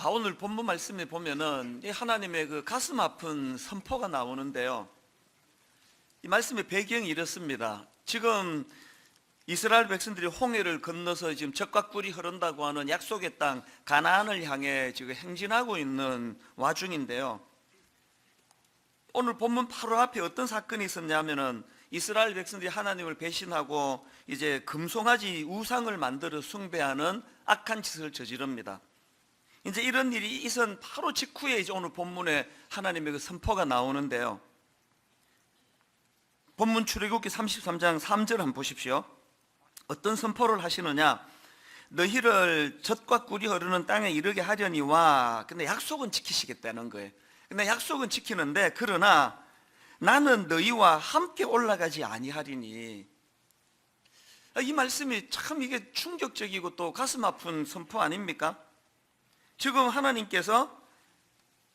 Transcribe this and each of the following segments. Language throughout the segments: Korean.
오늘 본문 말씀에 보면은 이 하나님의 그 가슴 아픈 선포가 나오는데요. 이 말씀의 배경이 이렇습니다. 지금 이스라엘 백성들이 홍해를 건너서 지금 젖과 꿀이 흐른다고 하는 약속의 땅 가나안을 향해 지금 행진하고 있는 와중인데요. 오늘 본문 바로 앞에 어떤 사건이 있었냐면은 이스라엘 백성들이 하나님을 배신하고 이제 금송아지 우상을 만들어 숭배하는 악한 짓을 저지릅니다. 이제 이런 일이 있은 바로 직후에 이제 오늘 본문에 하나님의 그 선포가 나오는데요. 본문 출애굽기 33장 3절 한번 보십시오. 어떤 선포를 하시느냐? 너희를 젖과 꿀이 흐르는 땅에 이르게 하려니와. 근데 약속은 지키시겠다는 거예요. 근데 약속은 지키는데 그러나 나는 너희와 함께 올라가지 아니하리니. 이 말씀이 참 이게 충격적이고 또 가슴 아픈 선포 아닙니까? 지금 하나님께서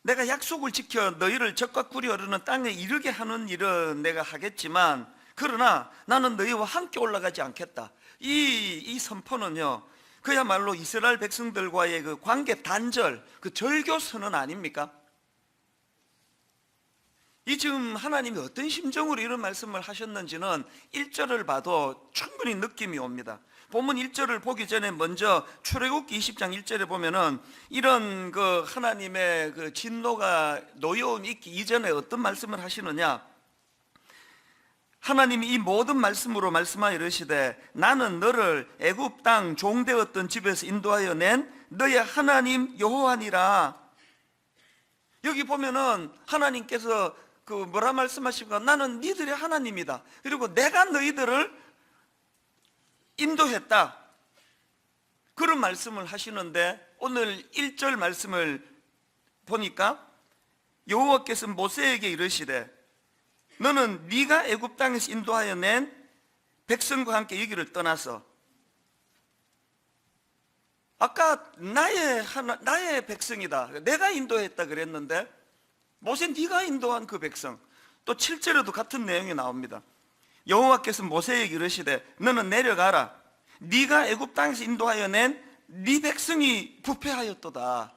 내가 약속을 지켜 너희를 젖과 꿀이 흐르는 땅에 이르게 하는 일은 내가 하겠지만 그러나 나는 너희와 함께 올라가지 않겠다. 이 선포는요, 그야말로 이스라엘 백성들과의 그 관계 단절, 그 절교 선언 아닙니까? 이 지금 하나님이 어떤 심정으로 이런 말씀을 하셨는지는 1절을 봐도 충분히 느낌이 옵니다. 본문 1절을 보기 전에 먼저 출애굽기 20장 1절에 보면은 이런 그 하나님의 그 진노가 노여움이 있기 이전에 어떤 말씀을 하시느냐? 하나님이 이 모든 말씀으로 말씀하여 이르시되 나는 너를 애굽 땅 종되었던 집에서 인도하여 낸 너의 하나님 여호와니라. 여기 보면은 하나님께서 그 뭐라 말씀하십니까? 나는 니들의 하나님이다. 그리고 내가 너희들을 인도했다. 그런 말씀을 하시는데 오늘 1절 말씀을 보니까 여호와께서 모세에게 이르시되 너는 네가 애굽 땅에서 인도하여 낸 백성과 함께 여기를 떠나서 아까 나의 백성이다. 내가 인도했다 그랬는데 모세 네가 인도한 그 백성. 또 7절에도 같은 내용이 나옵니다. 여호와께서 모세에게 이르시되 너는 내려가라. 네가 애굽 땅에서 인도하여 낸 네 백성이 부패하였도다.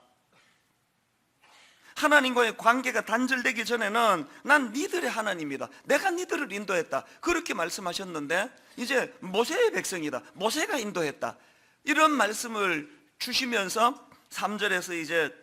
하나님과의 관계가 단절되기 전에는 난 니들의 하나님이다. 내가 니들을 인도했다. 그렇게 말씀하셨는데 이제 모세의 백성이다. 모세가 인도했다. 이런 말씀을 주시면서 3절에서 이제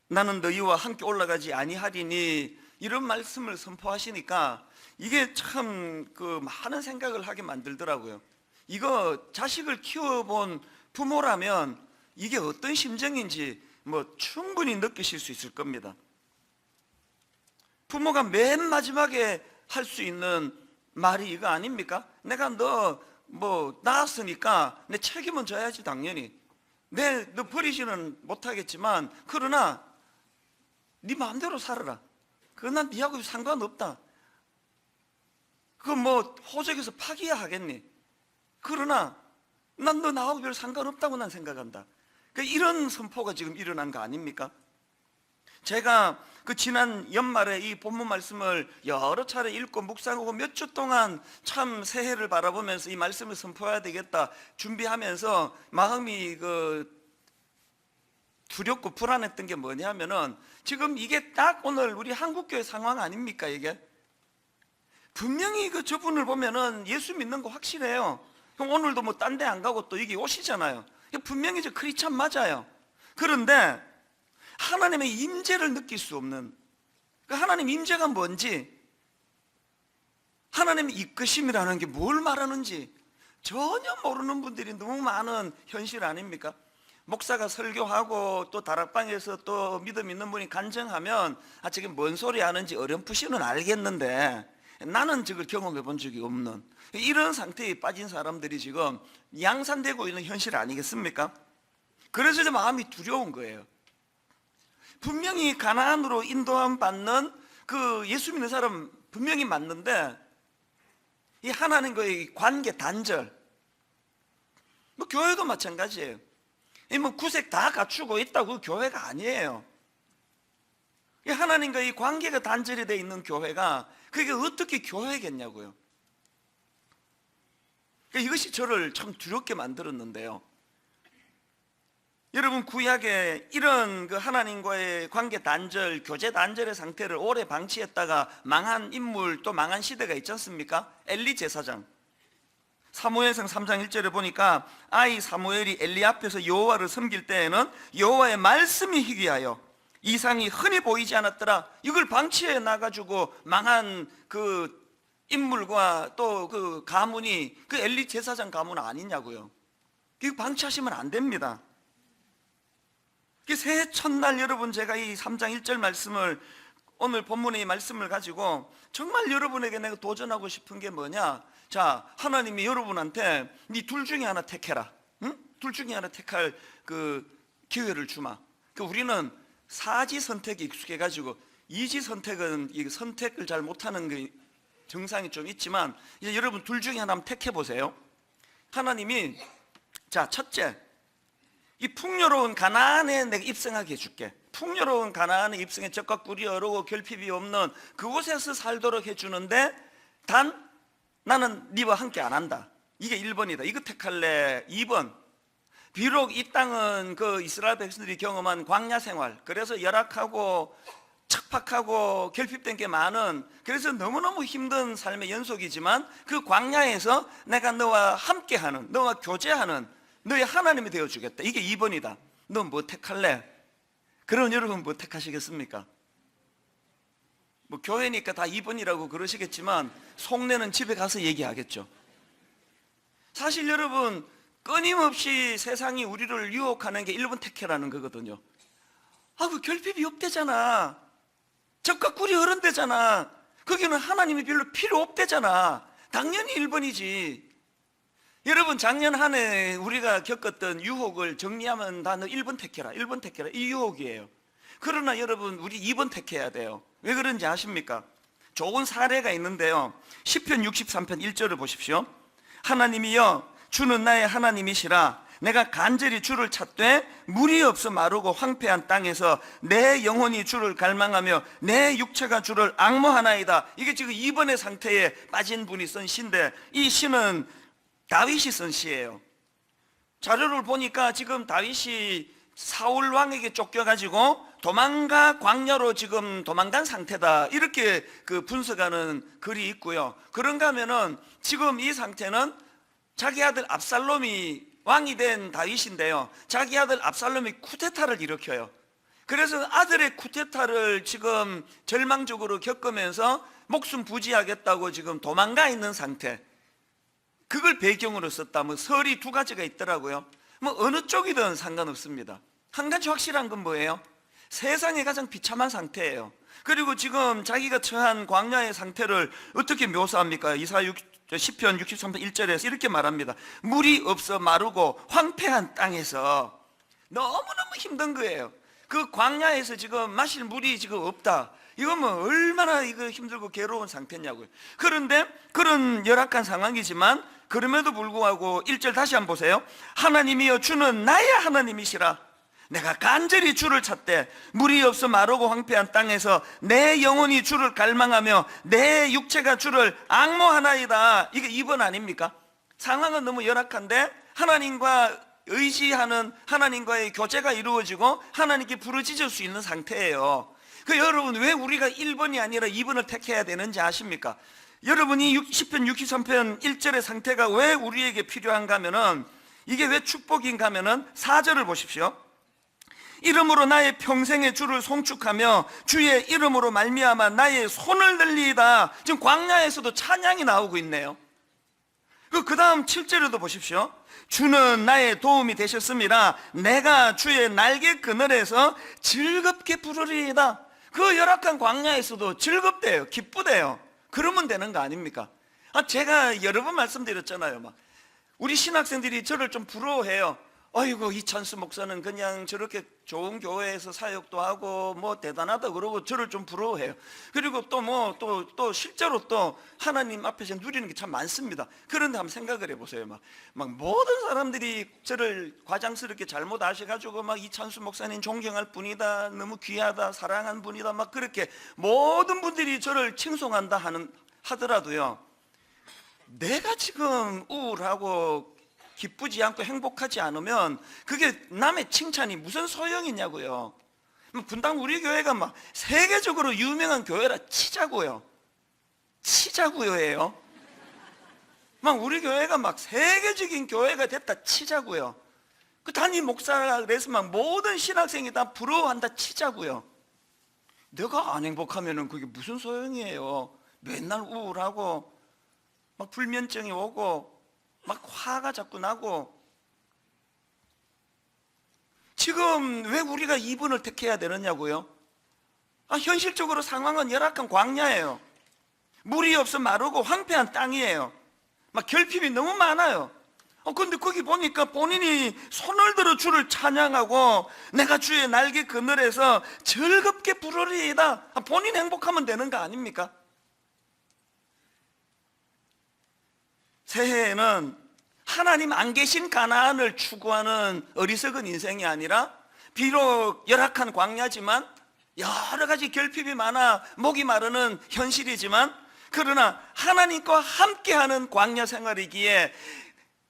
나는 너희와 함께 올라가지 아니하리니 이런 말씀을 선포하시니까 이게 참 그 많은 생각을 하게 만들더라고요. 이거 자식을 키워본 부모라면 이게 어떤 심정인지 뭐 충분히 느끼실 수 있을 겁니다. 부모가 맨 마지막에 할 수 있는 말이 이거 아닙니까? 내가 너 뭐 낳았으니까 내 책임은 져야지 당연히. 너 버리지는 못하겠지만 그러나 네 마음대로 살아라. 그건 난 네하고 상관없다. 그거 뭐 호적에서 파기야 하겠니? 그러나 난 너 나하고 별 상관없다고 난 생각한다. 이런 선포가 지금 일어난 거 아닙니까? 제가 그 지난 연말에 이 본문 말씀을 여러 차례 읽고 묵상하고 몇 주 동안 참 새해를 바라보면서 이 말씀을 선포해야 되겠다 준비하면서 마음이 그 두렵고 불안했던 게 뭐냐면은 지금 이게 딱 오늘 우리 한국교회 상황 아닙니까? 이게 분명히 그 저분을 보면은 예수 믿는 거 확실해요. 형 오늘도 뭐 딴 데 안 가고 또 여기 오시잖아요. 분명히 저 크리스찬 맞아요. 그런데 하나님의 임재를 느낄 수 없는, 그 하나님 임재가 뭔지, 하나님의 이끄심이라는 게 뭘 말하는지 전혀 모르는 분들이 너무 많은 현실 아닙니까? 목사가 설교하고 또 다락방에서 또 믿음 있는 분이 간증하면 저게 뭔 소리 하는지 어렴풋이는 알겠는데 나는 저걸 경험해 본 적이 없는 이런 상태에 빠진 사람들이 지금 양산되고 있는 현실 아니겠습니까? 그래서 제 마음이 두려운 거예요. 분명히 가나안으로 인도함 받는 그 예수 믿는 사람 분명히 맞는데 이 하나님과의 관계 단절, 뭐 교회도 마찬가지예요. 뭐 구색 다 갖추고 있다고 교회가 아니에요. 이 하나님과의 관계가 단절이 되어 있는 교회가 그게 어떻게 교회겠냐고요. 이것이 저를 참 두렵게 만들었는데요. 여러분, 구약에 이런 그 하나님과의 관계 단절, 교제 단절의 상태를 오래 방치했다가 망한 인물, 또 망한 시대가 있지 않습니까? 엘리 제사장. 사무엘상 3장 1절에 보니까 아이 사무엘이 엘리 앞에서 여호와를 섬길 때에는 여호와의 말씀이 희귀하여 이상이 흔히 보이지 않았더라. 이걸 방치해 놔가지고 망한 그 인물과 또 그 가문이 그 엘리 제사장 가문 아니냐고요. 이거 방치하시면 안 됩니다. 새해 첫날 여러분, 제가 이 3장 1절 말씀을, 오늘 본문의 이 말씀을 가지고 정말 여러분에게 내가 도전하고 싶은 게 뭐냐? 자, 하나님이 여러분한테 네 둘 중에 하나 택해라. 응? 둘 중에 하나 택할 그 기회를 주마. 우리는 사지 선택에 익숙해가지고 이지 선택은 이 선택을 잘 못하는 그 증상이 좀 있지만, 이제 여러분 둘 중에 하나 한번 택해 보세요. 하나님이, 자, 첫째, 이 풍요로운 가나안에 내가 입성하게 해줄게. 풍요로운 가나안에 입성해 적과 꿀이 어르고 결핍이 없는 그곳에서 살도록 해주는데, 단 나는 네와 함께 안 한다. 이게 1번이다. 이거 택할래. 2번, 비록 이 땅은 그 이스라엘 백성들이 경험한 광야 생활, 그래서 열악하고 척박하고 결핍된 게 많은, 그래서 너무너무 힘든 삶의 연속이지만 그 광야에서 내가 너와 함께하는, 너와 교제하는 너의 하나님이 되어주겠다. 이게 2번이다. 너 뭐 택할래? 그럼 여러분 뭐 택하시겠습니까? 뭐 교회니까 다 2번이라고 그러시겠지만 속내는 집에 가서 얘기하겠죠. 사실 여러분, 끊임없이 세상이 우리를 유혹하는 게 1번 택해라는 거거든요. 그 결핍이 없대잖아. 적과 꿀이 흐른대잖아. 거기는 하나님이 별로 필요 없대잖아. 당연히 1번이지. 여러분, 작년 한 해 우리가 겪었던 유혹을 정리하면 다 너 1번 택해라, 1번 택해라, 이 유혹이에요. 그러나 여러분, 우리 2번 택해야 돼요. 왜 그런지 아십니까? 좋은 사례가 있는데요, 시편 63편 1절을 보십시오. 하나님이여, 주는 나의 하나님이시라. 내가 간절히 주를 찾되 물이 없어 마르고 황폐한 땅에서 내 영혼이 주를 갈망하며 내 육체가 주를 앙모하나이다. 이게 지금 2번의 상태에 빠진 분이 쓴 시인데, 이 시는 다윗이 쓴 시예요. 자료를 보니까 지금 다윗이 사울 왕에게 쫓겨가지고 도망가 광야로 지금 도망간 상태다, 이렇게 그 분석하는 글이 있고요. 그런가 하면은 지금 이 상태는 자기 아들 압살롬이 왕이 된 다윗인데요, 자기 아들 압살롬이 쿠데타를 일으켜요. 그래서 아들의 쿠데타를 지금 절망적으로 겪으면서 목숨 부지하겠다고 지금 도망가 있는 상태, 그걸 배경으로 썼다. 뭐 설이 두 가지가 있더라고요. 뭐 어느 쪽이든 상관없습니다. 한 가지 확실한 건 뭐예요? 세상에 가장 비참한 상태예요. 그리고 지금 자기가 처한 광야의 상태를 어떻게 묘사합니까? 시편 63편 1절에서 이렇게 말합니다. 물이 없어 마르고 황폐한 땅에서. 너무너무 힘든 거예요. 그 광야에서 지금 마실 물이 지금 없다. 이건 뭐 얼마나 이거 힘들고 괴로운 상태냐고요. 그런데 그런 열악한 상황이지만 그럼에도 불구하고 1절 다시 한번 보세요. 하나님이여, 주는 나의 하나님이시라. 내가 간절히 주를 찾되 물이 없어 마르고 황폐한 땅에서 내 영혼이 주를 갈망하며 내 육체가 주를 앙모하나이다. 이게 2번 아닙니까? 상황은 너무 열악한데 하나님과 의지하는, 하나님과의 교제가 이루어지고 하나님께 부르짖을 수 있는 상태예요. 여러분, 왜 우리가 1번이 아니라 2번을 택해야 되는지 아십니까? 여러분이 시편 63편 1절의 상태가 왜 우리에게 필요한가 하면은, 이게 왜 축복인가 하면은 4절을 보십시오. 이름으로 나의 평생의 주를 송축하며 주의 이름으로 말미암아 나의 손을 늘리이다. 지금 광야에서도 찬양이 나오고 있네요. 그 다음 7절에도 보십시오. 주는 나의 도움이 되셨습니다. 내가 주의 날개 그늘에서 즐겁게 부르리이다. 그 열악한 광야에서도 즐겁대요, 기쁘대요. 그러면 되는 거 아닙니까? 제가 여러 번 말씀드렸잖아요. 우리 신학생들이 저를 좀 부러워해요. 아이고, 이찬수 목사는 그냥 저렇게 좋은 교회에서 사역도 하고 뭐 대단하다 그러고 저를 좀 부러워해요. 그리고 또 실제로 또 하나님 앞에서 누리는 게 참 많습니다. 그런데 한번 생각을 해보세요. 막 모든 사람들이 저를 과장스럽게 잘못 아셔가지고 막 이찬수 목사님 존경할 분이다, 너무 귀하다, 사랑한 분이다, 막 그렇게 모든 분들이 저를 칭송한다 하더라도요, 내가 지금 우울하고 기쁘지 않고 행복하지 않으면 그게 남의 칭찬이 무슨 소용이냐고요. 분당 우리 교회가 막 세계적으로 유명한 교회라 치자고요. 치자고요예요. 막 우리 교회가 막 세계적인 교회가 됐다 치자고요. 그 담임 목사라 그래서 막 모든 신학생이 다 부러워한다 치자고요. 내가 안 행복하면은 그게 무슨 소용이에요. 맨날 우울하고 막 불면증이 오고 막 화가 자꾸 나고. 지금 왜 우리가 이분을 택해야 되느냐고요? 현실적으로 상황은 열악한 광야예요. 물이 없어 마르고 황폐한 땅이에요. 막 결핍이 너무 많아요. 근데 거기 보니까 본인이 손을 들어 주를 찬양하고 내가 주의 날개 그늘에서 즐겁게 부르리이다. 본인 행복하면 되는 거 아닙니까? 새해에는 하나님 안 계신 가나안을 추구하는 어리석은 인생이 아니라 비록 열악한 광야지만 여러 가지 결핍이 많아 목이 마르는 현실이지만 그러나 하나님과 함께하는 광야 생활이기에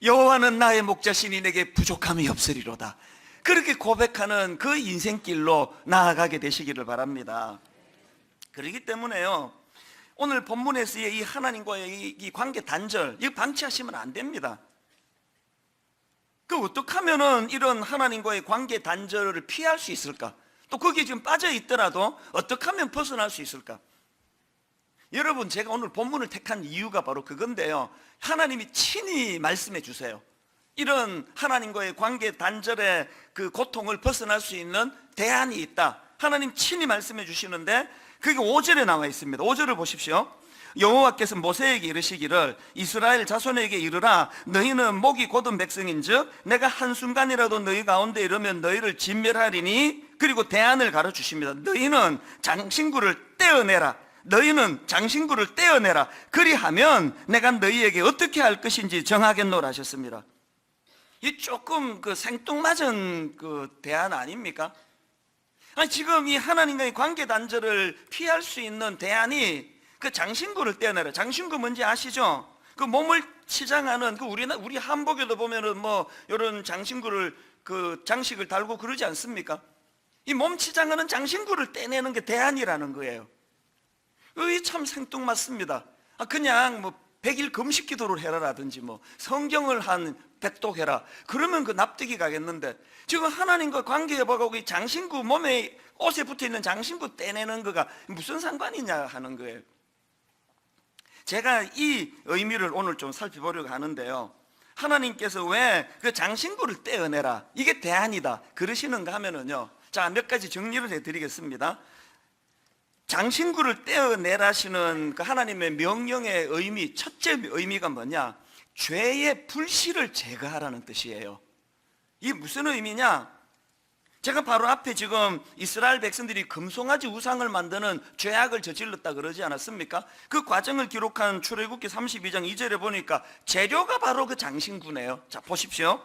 여호와는 나의 목자시니 내게 부족함이 없으리로다. 그렇게 고백하는 그 인생길로 나아가게 되시기를 바랍니다. 그렇기 때문에요, 오늘 본문에서의 이 하나님과의 이 관계 단절, 이거 방치하시면 안 됩니다. 어떻게 하면은 이런 하나님과의 관계 단절을 피할 수 있을까? 또 거기에 지금 빠져 있더라도 어떻게 하면 벗어날 수 있을까? 여러분, 제가 오늘 본문을 택한 이유가 바로 그건데요, 하나님이 친히 말씀해 주세요. 이런 하나님과의 관계 단절의 그 고통을 벗어날 수 있는 대안이 있다. 하나님 친히 말씀해 주시는데 그게 5절에 나와 있습니다. 5절을 보십시오. 여호와께서 모세에게 이르시기를 이스라엘 자손에게 이르라 너희는 목이 곧은 백성인즉 내가 한순간이라도 너희 가운데 이르면 너희를 진멸하리니. 그리고 대안을 가르치십니다. 너희는 장신구를 떼어내라. 너희는 장신구를 떼어내라. 그리하면 내가 너희에게 어떻게 할 것인지 정하겠노라 하셨습니다. 이 조금 그 생뚱맞은 그 대안 아닙니까? 지금 이 하나님과의 관계 단절을 피할 수 있는 대안이 그 장신구를 떼어내라. 장신구 뭔지 아시죠? 그 몸을 치장하는 그 우리 한복에도 보면은 뭐 이런 장신구를 그 장식을 달고 그러지 않습니까? 이 몸 치장하는 장신구를 떼내는 게 대안이라는 거예요. 이 참 생뚱맞습니다. 그냥 뭐 100일 금식 기도를 해라라든지 뭐 성경을 한 100독 그러면 그 납득이 가겠는데 지금 하나님과 관계해보고 이 장신구 몸에 옷에 붙어있는 장신구 떼내는 거가 무슨 상관이냐 하는 거예요. 제가 이 의미를 오늘 좀 살펴보려고 하는데요, 하나님께서 왜 그 장신구를 떼어내라 이게 대안이다 그러시는가 하면은요, 자, 몇 가지 정리를 해드리겠습니다. 장신구를 떼어내라시는 그 하나님의 명령의 의미, 첫째 의미가 뭐냐? 죄의 불씨를 제거하라는 뜻이에요. 이게 무슨 의미냐? 제가 바로 앞에 지금 이스라엘 백성들이 금송아지 우상을 만드는 죄악을 저질렀다 그러지 않았습니까? 그 과정을 기록한 출애굽기 32장 2절에 보니까 재료가 바로 그 장신구네요. 자, 보십시오.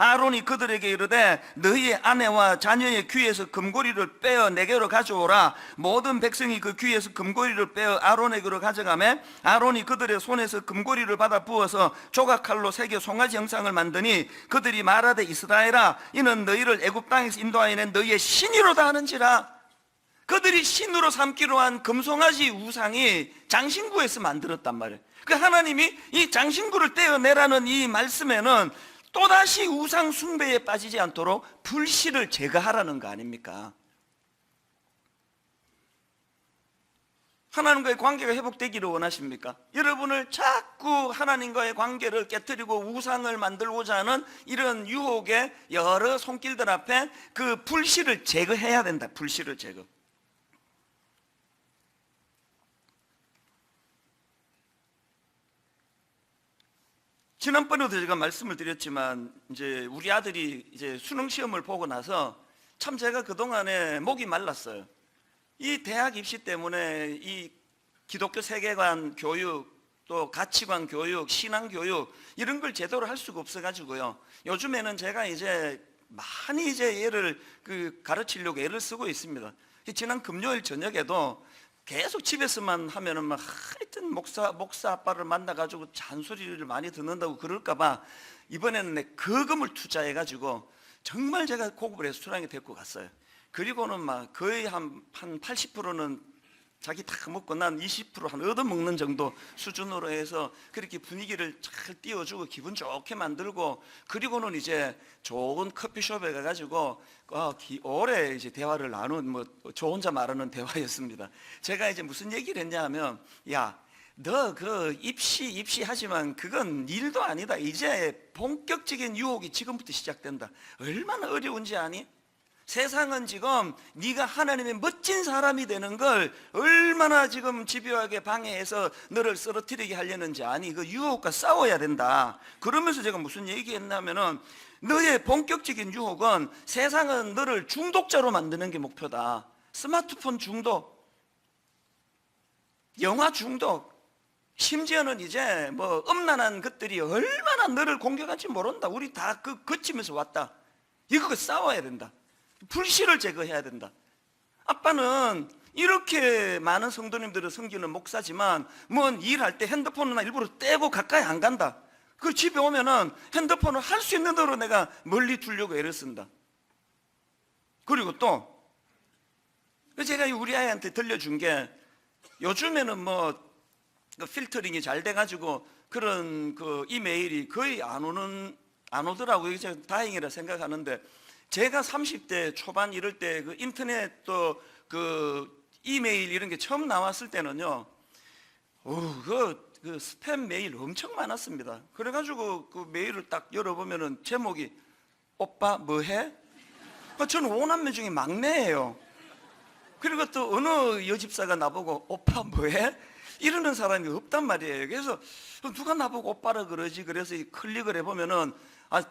아론이 그들에게 이르되 너희의 아내와 자녀의 귀에서 금고리를 빼어 내게로 가져오라. 모든 백성이 그 귀에서 금고리를 빼어 아론에게로 가져가매 아론이 그들의 손에서 금고리를 받아 부어서 조각칼로 새겨 송아지 형상을 만드니 그들이 말하되 이스라엘아 이는 너희를 애굽 땅에서 인도하여 낸 너희의 신이로다 하는지라. 그들이 신으로 삼기로 한 금송아지 우상이 장신구에서 만들었단 말이에요. 그 하나님이 이 장신구를 떼어내라는 이 말씀에는 또다시 우상 숭배에 빠지지 않도록 불씨를 제거하라는 거 아닙니까? 하나님과의 관계가 회복되기를 원하십니까? 여러분을 자꾸 하나님과의 관계를 깨뜨리고 우상을 만들고자 하는 이런 유혹의 여러 손길들 앞에 그 불씨를 제거해야 된다. 불씨를 제거. 지난번에도 제가 말씀을 드렸지만 이제 우리 아들이 이제 수능 시험을 보고 나서 참 제가 그동안에 목이 말랐어요. 이 대학 입시 때문에 이 기독교 세계관 교육, 또 가치관 교육, 신앙 교육 이런 걸 제대로 할 수가 없어 가지고요. 요즘에는 제가 이제 많이 이제 얘를 가르치려고 애를 쓰고 있습니다. 지난 금요일 저녁에도 계속 집에서만 하면은 막 하여튼 목사 아빠를 만나가지고 잔소리를 많이 듣는다고 그럴까봐 이번에는 내 거금을 투자해가지고 정말 제가 고급 레스토랑에 데리고 갔어요. 그리고는 막 거의 한 80%는 자기 다 먹고 난 20% 얻어먹는 정도 수준으로 해서 그렇게 분위기를 잘 띄워주고 기분 좋게 만들고, 그리고는 이제 좋은 커피숍에 가가지고 오래 이제 대화를 나눈, 뭐 저 혼자 말하는 대화였습니다. 제가 이제 무슨 얘기를 했냐 하면, 야, 너 그 입시 하지만 그건 일도 아니다. 이제 본격적인 유혹이 지금부터 시작된다. 얼마나 어려운지 아니? 세상은 지금 네가 하나님의 멋진 사람이 되는 걸 얼마나 지금 집요하게 방해해서 너를 쓰러뜨리게 하려는지 아니? 그 유혹과 싸워야 된다. 그러면서 제가 무슨 얘기했냐면은, 너의 본격적인 유혹은 세상은 너를 중독자로 만드는 게 목표다. 스마트폰 중독, 영화 중독, 심지어는 이제 뭐 음란한 것들이 얼마나 너를 공격할지 모른다. 우리 다 그 거치면서 왔다. 이거 싸워야 된다. 불씨를 제거해야 된다. 아빠는 이렇게 많은 성도님들을 섬기는 목사지만 뭔 일할 때 핸드폰은 일부러 떼고 가까이 안 간다. 그 집에 오면은 핸드폰을 할 수 있는 대로 내가 멀리 두려고 애를 쓴다. 그리고 또 제가 우리 아이한테 들려준 게, 요즘에는 뭐 필터링이 잘 돼가지고 그런 그 이메일이 거의 안 오더라고요. 제가 다행이라 생각하는데, 제가 30대 초반 이럴 때 그 인터넷 또 그 이메일 이런 게 처음 나왔을 때는요, 그 스팸 메일 엄청 많았습니다. 그래가지고 그 메일을 딱 열어보면은 제목이 오빠 뭐해? 저는 5남매 중에 막내예요. 그리고 또 어느 여집사가 나보고 오빠 뭐해? 이러는 사람이 없단 말이에요. 그래서 누가 나보고 오빠라 그러지? 그래서 클릭을 해보면은,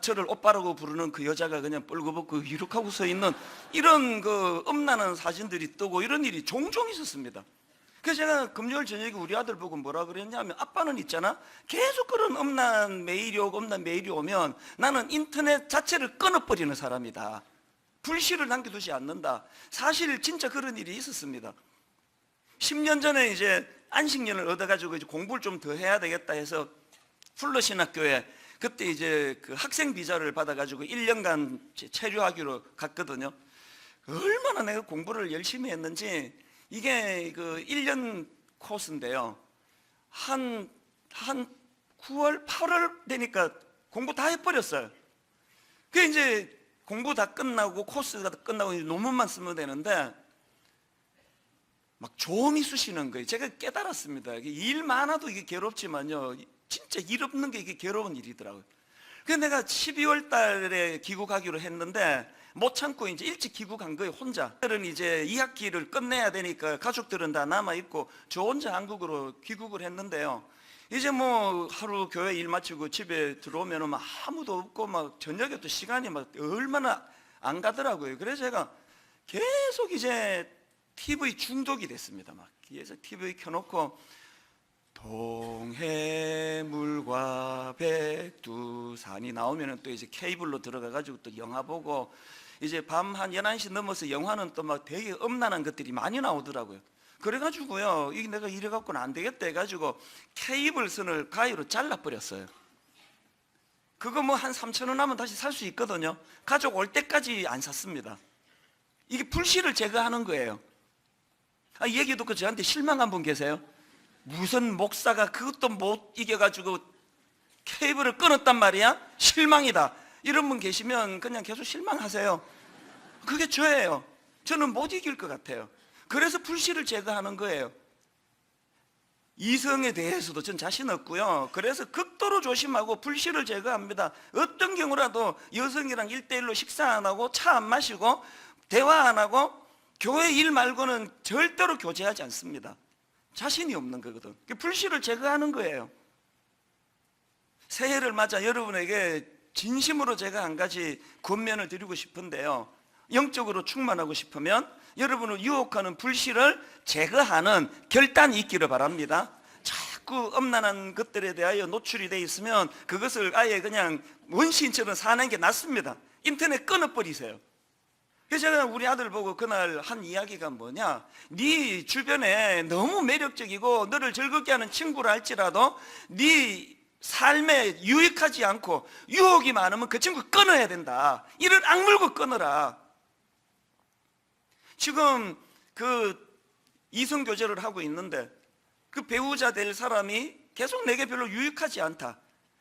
저를 오빠라고 부르는 그 여자가 그냥 뻘거벗고 이룩하고 서 있는 이런 그 음란한 사진들이 뜨고, 이런 일이 종종 있었습니다. 그래서 제가 금요일 저녁에 우리 아들 보고 뭐라 그랬냐면, 아빠는 있잖아, 계속 그런 음란 메일이 오면 나는 인터넷 자체를 끊어버리는 사람이다. 불씨를 남겨두지 않는다. 사실 진짜 그런 일이 있었습니다. 10년 전에 이제 안식년을 얻어가지고 이제 공부를 좀 더 해야 되겠다 해서 풀러신학교에 그때 이제 그 학생 비자를 받아가지고 1년간 체류하기로 갔거든요. 얼마나 내가 공부를 열심히 했는지, 이게 그 1년 코스인데요. 한 9월, 8월 되니까 공부 다 해버렸어요. 그 이제 공부 다 끝나고 코스가 끝나고 이제 논문만 쓰면 되는데, 막 조음이 쑤시는 거예요. 제가 깨달았습니다. 일 많아도 이게 괴롭지만요, 진짜 일 없는 게 이게 괴로운 일이더라고요. 그래서 내가 12월 달에 귀국하기로 했는데 못 참고 이제 일찍 귀국한 거예요, 혼자. 들은 이제 2학기를 끝내야 되니까 가족들은 다 남아있고 저 혼자 한국으로 귀국을 했는데요. 이제 뭐 하루 교회 일 마치고 집에 들어오면 막 아무도 없고 막 저녁에 또 시간이 막 얼마나 안 가더라고요. 그래서 제가 계속 이제 TV 중독이 됐습니다. 막 그래서 TV 켜놓고 동해물과 백두산이 나오면은 또 이제 케이블로 들어가가지고 또 영화 보고, 이제 밤 한 11시 넘어서 영화는 또 막 되게 음란한 것들이 많이 나오더라고요. 그래가지고요, 이게 내가 이래갖고는 안 되겠다 해가지고 케이블 선을 가위로 잘라버렸어요. 그거 뭐 한 3,000원 하면 다시 살 수 있거든요. 가족 올 때까지 안 샀습니다. 이게 불씨를 제거하는 거예요. 이 얘기 듣고 저한테 실망한 분 계세요? 무슨 목사가 그것도 못 이겨가지고 케이블을 끊었단 말이야? 실망이다. 이런 분 계시면 그냥 계속 실망하세요. 그게 저예요. 저는 못 이길 것 같아요. 그래서 불씨를 제거하는 거예요. 이성에 대해서도 전 자신 없고요. 그래서 극도로 조심하고 불씨를 제거합니다. 어떤 경우라도 여성이랑 1대1로 식사 안 하고 차 안 마시고 대화 안 하고 교회 일 말고는 절대로 교제하지 않습니다. 자신이 없는 거거든. 불씨를 제거하는 거예요. 새해를 맞아 여러분에게 진심으로 제가 한 가지 권면을 드리고 싶은데요, 영적으로 충만하고 싶으면 여러분을 유혹하는 불씨를 제거하는 결단이 있기를 바랍니다. 자꾸 음란한 것들에 대하여 노출이 돼 있으면 그것을 아예 그냥 원시인처럼 사는 게 낫습니다. 인터넷 끊어버리세요. 그래서 제가 우리 아들 보고 그날 한 이야기가 뭐냐, 네 주변에 너무 매력적이고 너를 즐겁게 하는 친구라 할지라도 네 삶에 유익하지 않고 유혹이 많으면 그 친구 끊어야 된다. 이를 악물고 끊어라. 지금 그 이성교제를 하고 있는데 그 배우자 될 사람이 계속 내게 별로 유익하지 않다.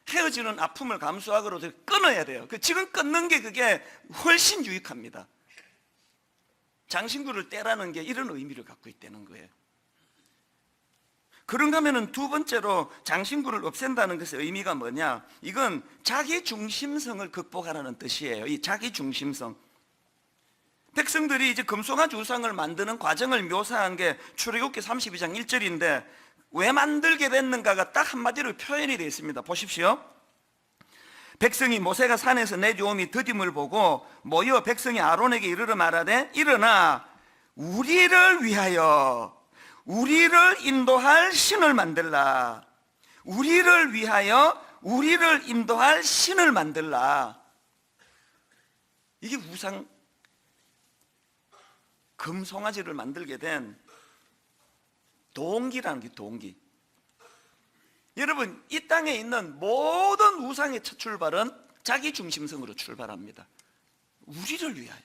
헤어지는 아픔을 감수하고로 끊어야 돼요. 지금 끊는 게 그게 훨씬 유익합니다. 장신구를 떼라는 게 이런 의미를 갖고 있다는 거예요. 그런가 하면은 두 번째로 장신구를 없앤다는 것의 의미가 뭐냐? 이건 자기 중심성을 극복하라는 뜻이에요. 이 자기 중심성. 백성들이 이제 금송아지 우상을 만드는 과정을 묘사한 게 출애굽기 32장 1절인데 왜 만들게 됐는가가 딱 한마디로 표현이 되어 있습니다. 보십시오. 백성이 모세가 산에서 내려오미 더딤을 보고 모여 백성이 아론에게 이르러 말하되 일어나 우리를 위하여 우리를 인도할 신을 만들라. 우리를 위하여 우리를 인도할 신을 만들라. 이게 우상 금송아지를 만들게 된 동기라는 게 동기. 여러분, 이 땅에 있는 모든 우상의 첫 출발은 자기 중심성으로 출발합니다. 우리를 위하여.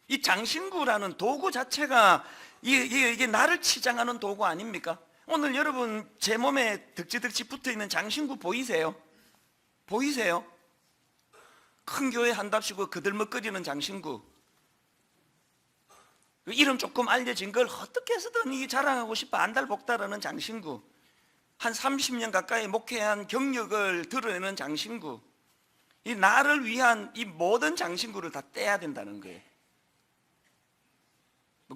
이 장신구라는 도구 자체가 이게 나를 치장하는 도구 아닙니까? 오늘 여러분 제 몸에 덕지덕지 붙어있는 장신구 보이세요? 보이세요? 큰 교회 한답시고 그들먹거리는 장신구, 이름 조금 알려진 걸 어떻게 해서든 자랑하고 싶어 안달복달하는 장신구, 한 30년 가까이 목회한 경력을 드러내는 장신구, 이 나를 위한 이 모든 장신구를 다 떼야 된다는 거예요.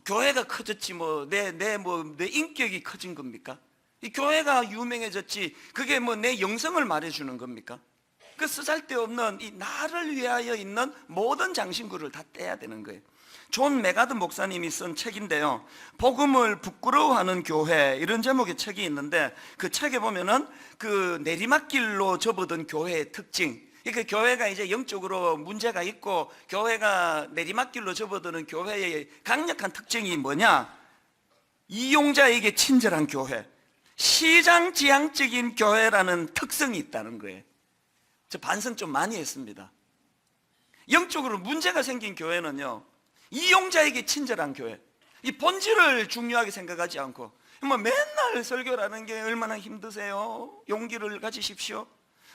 교회가 커졌지 내 인격이 커진 겁니까? 이 교회가 유명해졌지 그게 내 영성을 말해주는 겁니까? 그 쓰잘데없는 이 나를 위하여 있는 모든 장신구를 다 떼야 되는 거예요. 존 메가드 목사님이 쓴 책인데요, 복음을 부끄러워하는 교회, 이런 제목의 책이 있는데 그 책에 보면은 그 내리막길로 접어든 교회의 특징, 그 교회가 이제 영적으로 문제가 있고 교회가 내리막길로 접어드는 교회의 강력한 특징이 뭐냐? 이용자에게 친절한 교회, 시장지향적인 교회라는 특성이 있다는 거예요. 저 반성 좀 많이 했습니다. 영적으로 문제가 생긴 교회는요, 이용자에게 친절한 교회, 이 본질을 중요하게 생각하지 않고 맨날 설교라는 게 얼마나 힘드세요? 용기를 가지십시오.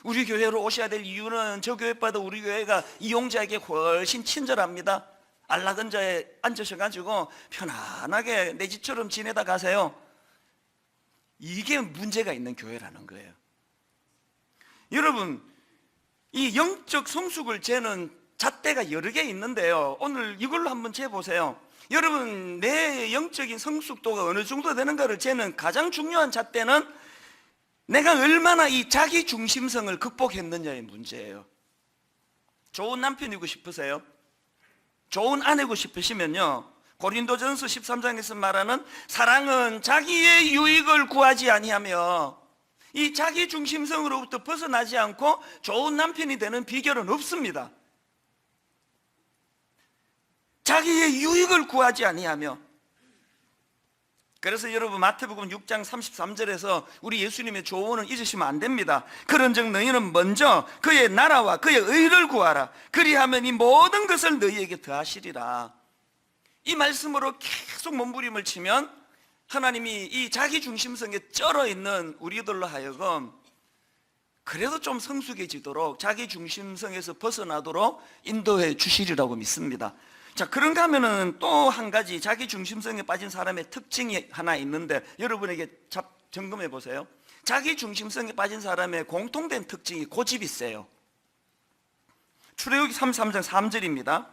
우리 교회로 오셔야 될 이유는 저 교회보다 우리 교회가 이용자에게 훨씬 친절합니다. 안락원자에 앉으셔가지고 편안하게 내 집처럼 지내다 가세요. 이게 문제가 있는 교회라는 거예요. 여러분, 이 영적 성숙을 재는 잣대가 여러 개 있는데요, 오늘 이걸로 한번 재보세요. 여러분, 내 영적인 성숙도가 어느 정도 되는가를 재는 가장 중요한 잣대는 내가 얼마나 이 자기 중심성을 극복했느냐의 문제예요. 좋은 남편이고 싶으세요? 좋은 아내고 싶으시면요, 고린도전서 13장에서 말하는 사랑은 자기의 유익을 구하지 아니하며, 이 자기 중심성으로부터 벗어나지 않고 좋은 남편이 되는 비결은 없습니다. 자기의 유익을 구하지 아니하며. 그래서 여러분 마태복음 6장 33절에서 우리 예수님의 조언을 잊으시면 안 됩니다. 그런즉 너희는 먼저 그의 나라와 그의 의를 구하라. 그리하면 이 모든 것을 너희에게 더하시리라. 이 말씀으로 계속 몸부림을 치면 하나님이 이 자기 중심성에 쩔어 있는 우리들로 하여금 그래도 좀 성숙해지도록 자기 중심성에서 벗어나도록 인도해 주시리라고 믿습니다. 자, 그런가 하면은 또 한 가지 자기 중심성에 빠진 사람의 특징이 하나 있는데 여러분에게 점검해 보세요. 자기 중심성에 빠진 사람의 공통된 특징이 고집이 세요. 출애굽기 33장 3절입니다.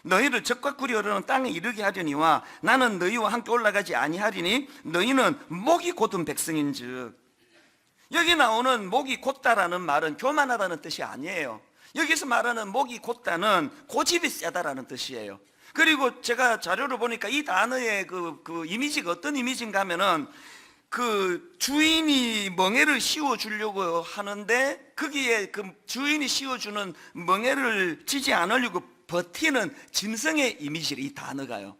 너희를 적과 꿀이 흐르는 땅에 이르게 하려니와 나는 너희와 함께 올라가지 아니하리니 너희는 목이 곧은 백성인즉. 여기 나오는 목이 곧다라는 말은 교만하다는 뜻이 아니에요. 여기서 말하는 목이 곧다는 고집이 세다라는 뜻이에요. 그리고 제가 자료를 보니까 이 단어의 그 이미지가 어떤 이미지인가 하면은 그 주인이 멍에를 씌워주려고 하는데 거기에 그 주인이 씌워주는 멍에를 지지 않으려고 버티는 짐승의 이미지를, 이 단어가요.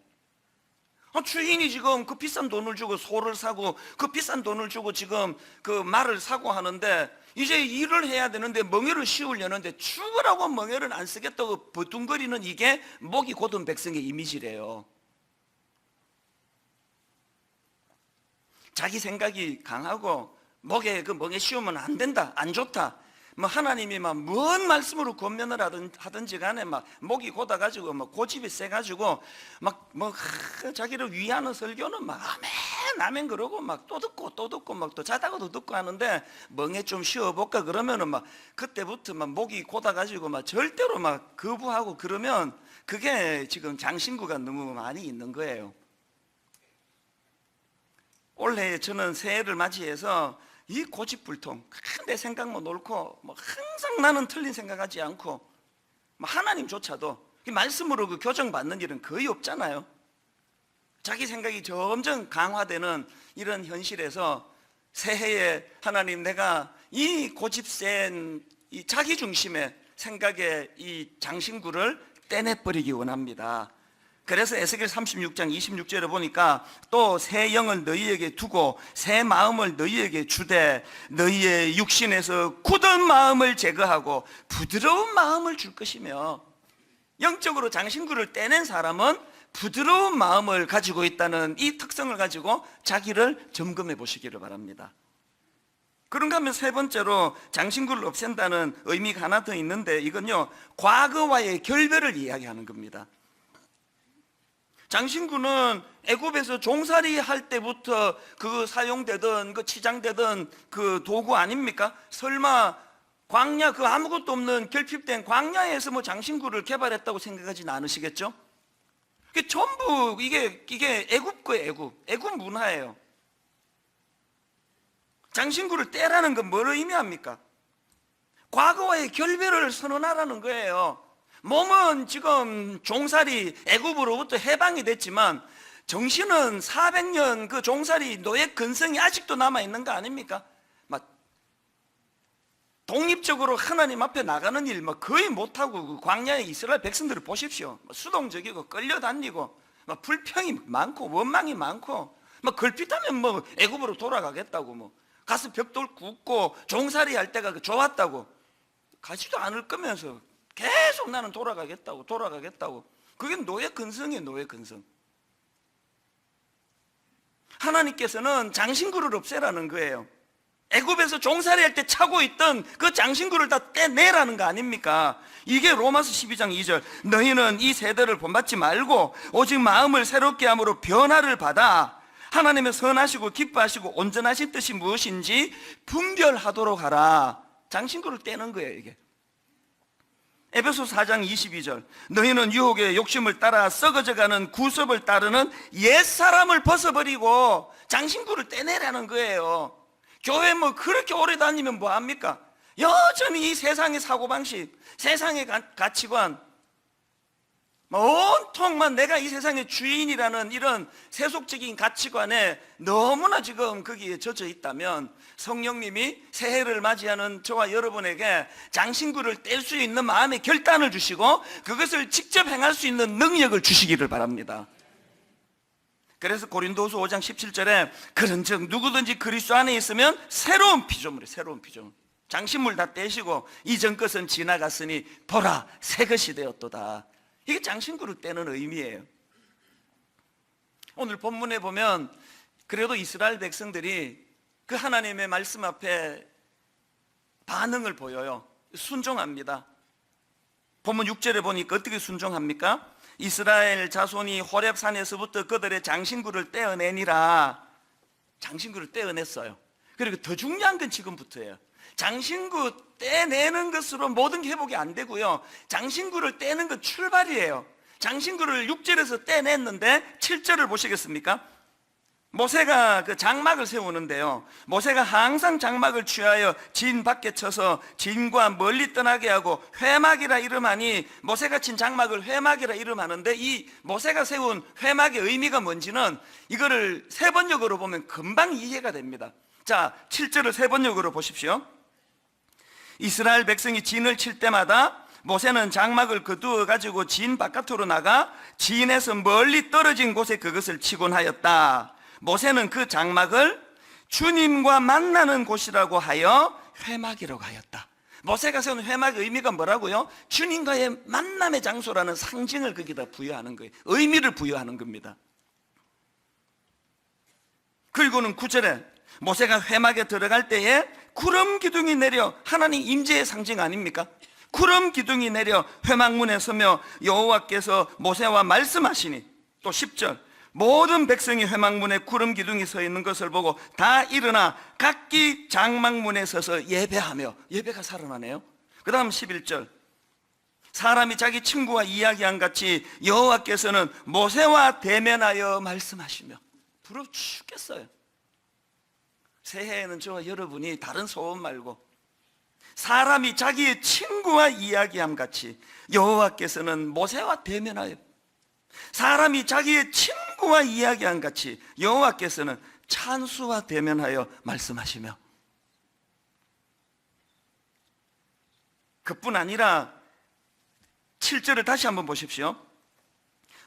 주인이 지금 그 비싼 돈을 주고 소를 사고 그 비싼 돈을 주고 지금 그 말을 사고 하는데 이제 일을 해야 되는데 멍에를 씌우려는데 죽으라고 멍에를 안 쓰겠다고 버둥거리는 이게 목이 곧은 백성의 이미지래요. 자기 생각이 강하고 목에 그 멍에 씌우면 안 된다, 안 좋다. 뭐 하나님이 막 뭔 말씀으로 권면을 하든지 간에 막 목이 곧아가지고 막 고집이 세가지고 막 뭐 자기를 위하는 설교는 막 아멘 그러고 막 또 듣고 막 또 자다가도 듣고 하는데 멍에 좀 쉬어볼까 그러면은 막 그때부터 막 목이 곧아가지고 막 절대로 막 거부하고 그러면 그게 지금 장신구가 너무 많이 있는 거예요. 올해 저는 새해를 맞이해서 이 고집불통, 내 생각만 옳고 뭐 항상 나는 틀린 생각하지 않고 뭐 하나님조차도 말씀으로 그 교정받는 일은 거의 없잖아요. 자기 생각이 점점 강화되는 이런 현실에서 새해에 하나님, 내가 이 고집센 이 자기중심의 생각의 이 장신구를 떼내버리기 원합니다. 그래서 에스겔 36장 26절에 보니까 또 새 영을 너희에게 두고 새 마음을 너희에게 주되 너희의 육신에서 굳은 마음을 제거하고 부드러운 마음을 줄 것이며, 영적으로 장신구를 떼낸 사람은 부드러운 마음을 가지고 있다는 이 특성을 가지고 자기를 점검해 보시기를 바랍니다. 그런가 하면 세 번째로 장신구를 없앤다는 의미가 하나 더 있는데, 이건요 과거와의 결별을 이야기하는 겁니다. 장신구는 애굽에서 종살이 할 때부터 그 사용되던 그 치장되던 그 도구 아닙니까? 설마 광야, 그 아무것도 없는 결핍된 광야에서 뭐 장신구를 개발했다고 생각하지는 않으시겠죠? 이게 전부 이게 애굽 거예요. 애굽 문화예요. 장신구를 떼라는 건 뭘 의미합니까? 과거와의 결별을 선언하라는 거예요. 몸은 지금 종살이 애굽으로부터 해방이 됐지만 정신은 400년 그 종살이 노예 근성이 아직도 남아있는 거 아닙니까? 막 독립적으로 하나님 앞에 나가는 일 막 거의 못하고 그 광야의 이스라엘 백성들을 보십시오. 수동적이고 끌려다니고 막 불평이 많고 원망이 많고 막 걸핏하면 뭐 애굽으로 돌아가겠다고 뭐 가서 벽돌 굽고 종살이 할 때가 좋았다고, 가지도 않을 거면서 계속 나는 돌아가겠다고. 그게 노예 근성이에요. 노예 근성. 하나님께서는 장신구를 없애라는 거예요. 애굽에서 종살이 할 때 차고 있던 그 장신구를 다 떼내라는 거 아닙니까? 이게 로마서 12장 2절 너희는 이 세대를 본받지 말고 오직 마음을 새롭게 함으로 변화를 받아 하나님의 선하시고 기뻐하시고 온전하신 뜻이 무엇인지 분별하도록 하라. 장신구를 떼는 거예요. 이게 에베소서 4장 22절 너희는 유혹의 욕심을 따라 썩어져가는 구습을 따르는 옛사람을 벗어버리고 장신구를 떼내라는 거예요. 교회 뭐 그렇게 오래 다니면 뭐합니까? 여전히 이 세상의 사고방식, 세상의 가치관, 온통만 내가 이 세상의 주인이라는 이런 세속적인 가치관에 너무나 지금 거기에 젖어 있다면 성령님이 새해를 맞이하는 저와 여러분에게 장신구를 뗄 수 있는 마음의 결단을 주시고 그것을 직접 행할 수 있는 능력을 주시기를 바랍니다. 그래서 고린도후서 5장 17절에 그런즉 누구든지 그리스도 안에 있으면 새로운 피조물이에요. 새로운 피조물. 장신물 다 떼시고 이전 것은 지나갔으니 보라 새 것이 되었도다. 이게 장신구를 떼는 의미예요. 오늘 본문에 보면 그래도 이스라엘 백성들이 그 하나님의 말씀 앞에 반응을 보여요. 순종합니다. 본문 6절에 보니까 어떻게 순종합니까? 이스라엘 자손이 호렙산에서부터 그들의 장신구를 떼어내니라. 장신구를 떼어냈어요. 그리고 더 중요한 건 지금부터예요. 장신구 떼내는 것으로 모든 게 회복이 안 되고요, 장신구를 떼는 건 출발이에요. 장신구를 6절에서 떼냈는데 7절을 보시겠습니까? 모세가 그 장막을 세우는데요, 모세가 항상 장막을 취하여 진 밖에 쳐서 진과 멀리 떠나게 하고 회막이라 이름하니, 모세가 친 장막을 회막이라 이름하는데 이 모세가 세운 회막의 의미가 뭔지는 이거를 세번역으로 보면 금방 이해가 됩니다. 자, 7절을 세번역으로 보십시오. 이스라엘 백성이 진을 칠 때마다 모세는 장막을 거두어 가지고 진 바깥으로 나가 진에서 멀리 떨어진 곳에 그것을 치곤 하였다. 모세는 그 장막을 주님과 만나는 곳이라고 하여 회막이라고 하였다. 모세가 세운 회막의 의미가 뭐라고요? 주님과의 만남의 장소라는 상징을 거기다 부여하는 거예요. 의미를 부여하는 겁니다. 그리고는 9절에 모세가 회막에 들어갈 때에 구름 기둥이 내려, 하나님 임재의 상징 아닙니까? 구름 기둥이 내려 회막문에 서며 여호와께서 모세와 말씀하시니, 또 10절 모든 백성이 회막문에 구름 기둥이 서 있는 것을 보고 다 일어나 각기 장막문에 서서 예배하며, 예배가 살아나네요. 그 다음 11절 사람이 자기 친구와 이야기한 같이 여호와께서는 모세와 대면하여 말씀하시며. 부러워 죽겠어요. 새해에는 저와 여러분이 다른 소원 말고 사람이 자기의 친구와 이야기함 같이 여호와께서는 모세와 대면하여, 사람이 자기의 친구와 이야기한 같이 여호와께서는 찬수와 대면하여 말씀하시며. 그뿐 아니라 7절을 다시 한번 보십시오.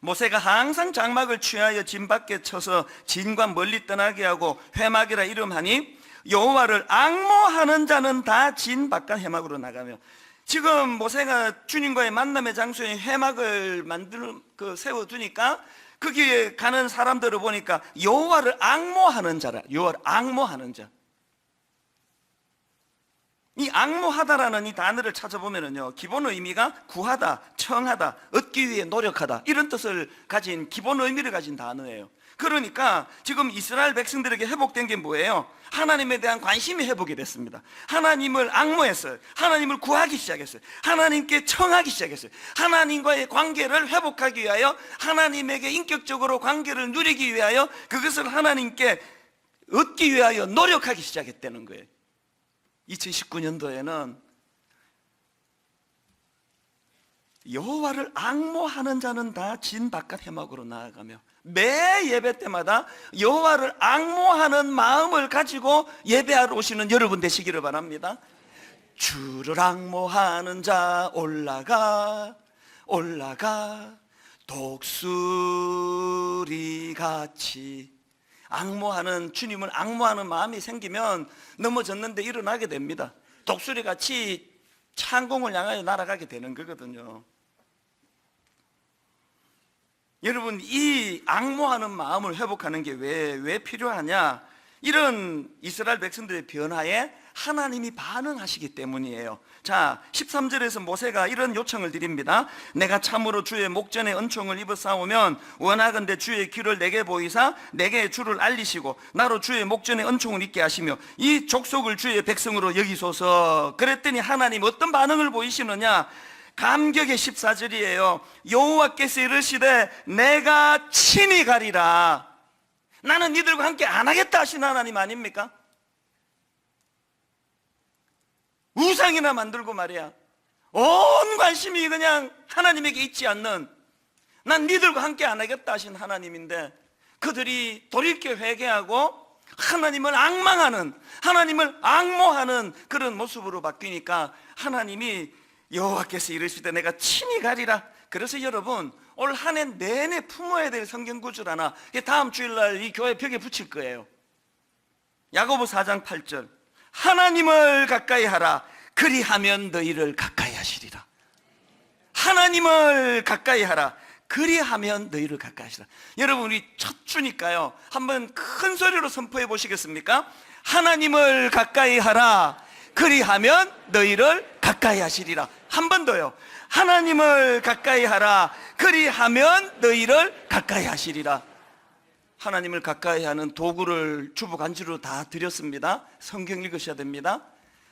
모세가 항상 장막을 취하여 진 밖에 쳐서 진과 멀리 떠나게 하고 회막이라 이름하니 여호와를 앙모하는 자는 다 진 바깥 회막으로 나가며. 지금 모세가 주님과의 만남의 장소에 회막을 세워두니까 거기에 가는 사람들을 보니까 여호와를 앙모하는 자라. 여호와를 앙모하는 자. 이 앙모하다라는 이 단어를 찾아보면요, 기본 의미가 구하다, 청하다, 얻기 위해 노력하다, 이런 뜻을 가진, 기본 의미를 가진 단어예요. 그러니까 지금 이스라엘 백성들에게 회복된 게 뭐예요? 하나님에 대한 관심이 회복이 됐습니다. 하나님을 앙모했어요. 하나님을 구하기 시작했어요. 하나님께 청하기 시작했어요. 하나님과의 관계를 회복하기 위하여, 하나님에게 인격적으로 관계를 누리기 위하여, 그것을 하나님께 얻기 위하여 노력하기 시작했다는 거예요. 2019년도에는 여호와를 앙모하는 자는 다 진 바깥 회막으로 나아가며, 매 예배 때마다 여호와를 앙모하는 마음을 가지고 예배하러 오시는 여러분 되시기를 바랍니다. 주를 앙모하는 자 올라가 올라가 독수리 같이. 앙모하는, 주님을 앙모하는 마음이 생기면 넘어졌는데 일어나게 됩니다. 독수리 같이 창공을 향하여 날아가게 되는 거거든요. 여러분, 이 앙모하는 마음을 회복하는 게 왜 필요하냐? 이런 이스라엘 백성들의 변화에 하나님이 반응하시기 때문이에요. 자, 13절에서 모세가 이런 요청을 드립니다. 내가 참으로 주의 목전에 은총을 입어 싸우면 원하건대 주의 길을 내게 보이사 내게 주를 알리시고 나로 주의 목전에 은총을 입게 하시며 이 족속을 주의 백성으로 여기소서. 그랬더니 하나님 어떤 반응을 보이시느냐? 감격의 14절이에요. 여호와께서 이르시되 내가 친히 가리라. 나는 니들과 함께 안 하겠다 하신 하나님 아닙니까? 우상이나 만들고 말이야, 온 관심이 그냥 하나님에게 있지 않는, 난 니들과 함께 안 하겠다 하신 하나님인데, 그들이 돌이켜 회개하고 하나님을 앙망하는, 하나님을 앙모하는 그런 모습으로 바뀌니까 하나님이 여호와께서 이르시되 내가 친히 가리라. 그래서 여러분, 올 한 해 내내 품어야 될 성경 구절 하나, 다음 주일날 이 교회 벽에 붙일 거예요. 야고보 4장 8절 하나님을 가까이 하라. 그리하면 너희를 가까이 하시리라. 하나님을 가까이 하라. 그리하면 너희를 가까이 하시라. 여러분, 우리 첫 주니까요, 한번 큰 소리로 선포해 보시겠습니까? 하나님을 가까이 하라. 그리하면 너희를 가까이 하시리라. 한 번 더요. 하나님을 가까이 하라. 그리하면 너희를 가까이 하시리라. 하나님을 가까이 하는 도구를 주보간지로 다 드렸습니다. 성경 읽으셔야 됩니다.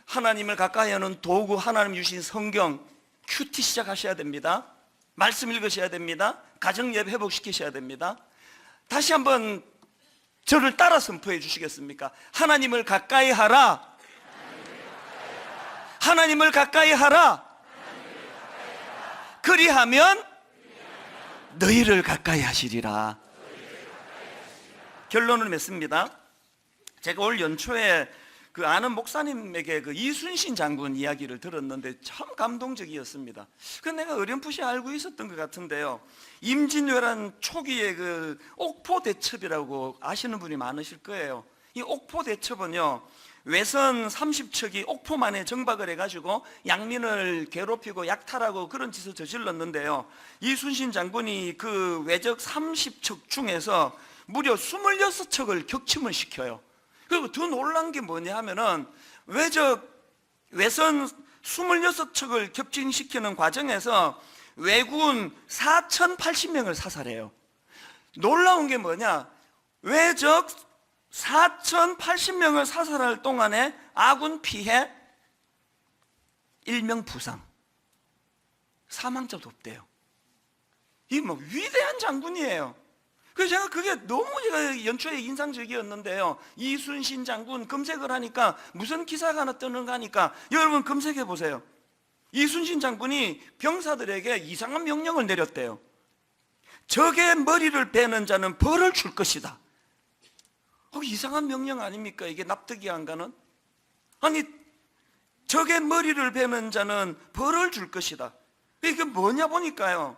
하나님을 가까이 하는 도구, 하나님 주신 성경 큐티 시작하셔야 됩니다. 말씀 읽으셔야 됩니다. 가정 예배 회복시키셔야 됩니다. 다시 한번 저를 따라 선포해 주시겠습니까? 하나님을 가까이 하라. 하나님을 가까이 하라. 그리하면 너희를 가까이 하시리라. 결론을 맺습니다. 제가 올 연초에 그 아는 목사님에게 그 이순신 장군 이야기를 들었는데 참 감동적이었습니다. 그 내가 어렴풋이 알고 있었던 것 같은데요. 임진왜란 초기에 그 옥포대첩이라고 아시는 분이 많으실 거예요. 이 옥포대첩은요, 외선 30척이 옥포만에 정박을 해가지고 양민을 괴롭히고 약탈하고 그런 짓을 저질렀는데요. 이순신 장군이 그 외적 30척 중에서 무려 26척을 격침을 시켜요. 그리고 더 놀란 게 뭐냐 하면은 외선 26척을 격침시키는 과정에서 왜군 4,080명을 사살해요. 놀라운 게 뭐냐, 외적 4,080명을 사살할 동안에 아군 피해 1명 부상, 사망자도 없대요. 이 뭐 위대한 장군이에요. 그래서 제가 그게 너무 제가 연초에 인상적이었는데요. 이순신 장군 검색을 하니까 무슨 기사가 하나 뜨는가 하니까 여러분 검색해 보세요. 이순신 장군이 병사들에게 이상한 명령을 내렸대요. 적의 머리를 베는 자는 벌을 줄 것이다. 이상한 명령 아닙니까? 이게 납득이 안 가는? 아니, 적의 머리를 베는 자는 벌을 줄 것이다. 이게 뭐냐 보니까요,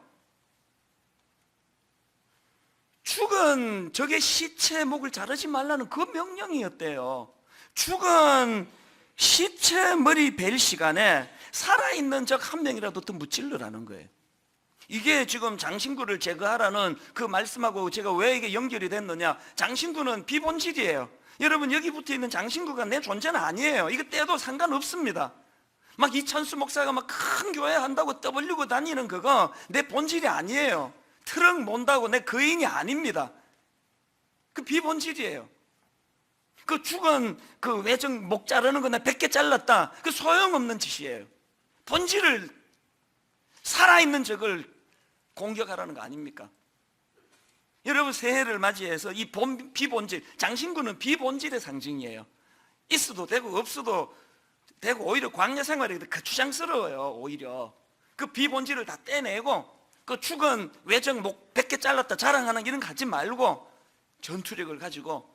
죽은 적의 시체 목을 자르지 말라는 그 명령이었대요. 죽은 시체 머리 벨 시간에 살아있는 적 한 명이라도 더 무찔러라는 거예요. 이게 지금 장신구를 제거하라는 그 말씀하고 제가 왜 이게 연결이 됐느냐, 장신구는 비본질이에요. 여러분, 여기 붙어 있는 장신구가 내 존재는 아니에요. 이거 떼도 상관없습니다. 막 이찬수 목사가 막 큰 교회 한다고 떠벌리고 다니는 그거 내 본질이 아니에요. 트럭 몬다고 내 거인이 아닙니다. 그 비본질이에요. 그 죽은 그 외적 목 자르는 거 나 100개 잘랐다, 그 소용없는 짓이에요. 본질을, 살아있는 적을 공격하라는 거 아닙니까? 여러분, 새해를 맞이해서 이 비본질, 장신구는 비본질의 상징이에요. 있어도 되고 없어도 되고, 오히려 광야 생활이 거추장스러워요. 오히려 그 비본질을 다 떼내고, 그 죽은 외적 목 100개 잘랐다 자랑하는 이런 거 하지 말고 전투력을 가지고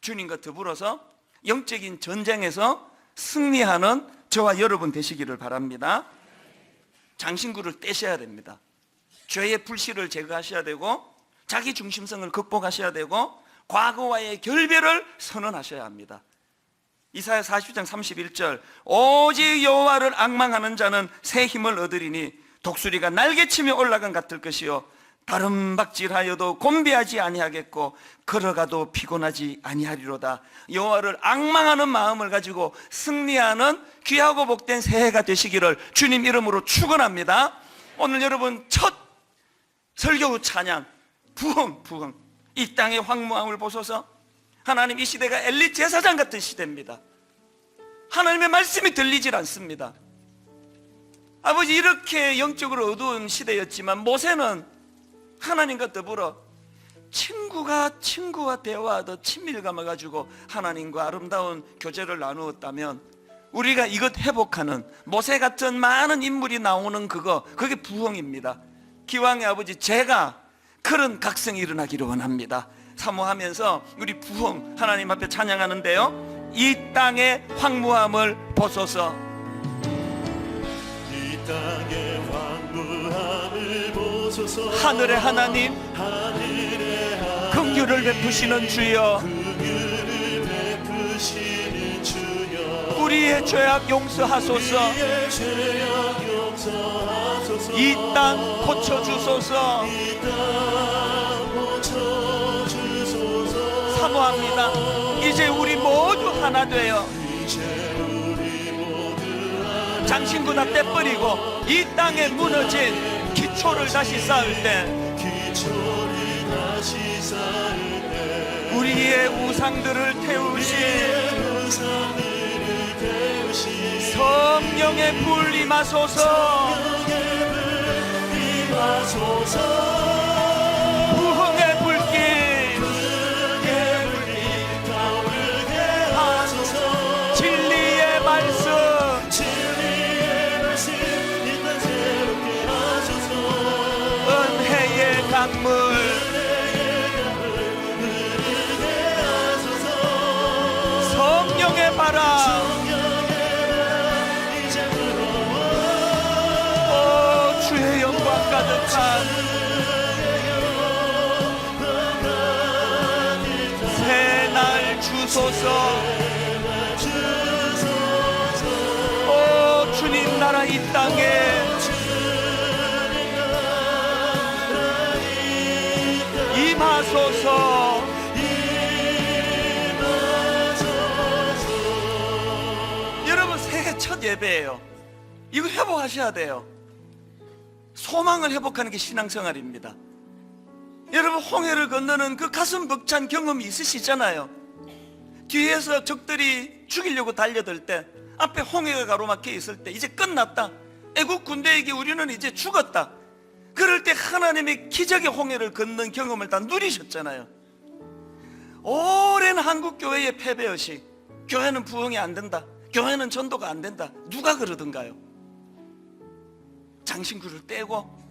주님과 더불어서 영적인 전쟁에서 승리하는 저와 여러분 되시기를 바랍니다. 장신구를 떼셔야 됩니다. 죄의 불씨를 제거하셔야 되고, 자기 중심성을 극복하셔야 되고, 과거와의 결별을 선언하셔야 합니다. 이사야 40장 31절, 오직 여호와를 앙망하는 자는 새 힘을 얻으리니 독수리가 날개치며 올라간 같을 것이요 다름박질하여도 곤비하지 아니하겠고 걸어가도 피곤하지 아니하리로다. 여호와를 앙망하는 마음을 가지고 승리하는 귀하고 복된 새해가 되시기를 주님 이름으로 축원합니다. 오늘 여러분 첫 설교 후 찬양, 부흥. 이 땅의 황무함을 보소서. 하나님, 이 시대가 엘리 제사장 같은 시대입니다. 하나님의 말씀이 들리질 않습니다. 아버지, 이렇게 영적으로 어두운 시대였지만 모세는 하나님과 더불어 친구와 대화하듯 친밀감을 가지고 하나님과 아름다운 교제를 나누었다면, 우리가 이것 회복하는 모세 같은 많은 인물이 나오는 그게 부흥입니다. 기왕의 아버지, 제가 그런 각성이 일어나기를 원합니다. 사모하면서 우리 부흥 하나님 앞에 찬양하는데요, 이 땅의 황무함을 보소서. 이 땅의 황무함을 보소서. 하늘의 하나님, 긍휼을 베푸시는 주여, 우리의 죄악 용서하소서. 이 땅 고쳐주소서. 사모합니다. 이제 우리 모두 하나 되어 장신구 다 떼버리고 이 땅에 무너진 기초를 다시 쌓을 때, 우리의 우상들을 태우신 성령의 불 임하소서. 부흥의 불길 진리의 말씀 은혜의 강물 성령의 바람 가득한 새날 주소서. 오 주님 나라 이 땅에 임하소서. 여러분 새해 첫 예배예요. 이거 회복하셔야 돼요. 소망을 회복하는 게 신앙생활입니다. 여러분 홍해를 건너는 그 가슴 벅찬 경험이 있으시잖아요. 뒤에서 적들이 죽이려고 달려들 때, 앞에 홍해가 가로막혀 있을 때 이제 끝났다, 애국 군대에게 우리는 이제 죽었다, 그럴 때 하나님의 기적의 홍해를 건넌 경험을 다 누리셨잖아요. 오랜 한국교회의 패배의식, 교회는 부흥이 안 된다, 교회는 전도가 안 된다, 누가 그러던가요? 장신구를 떼고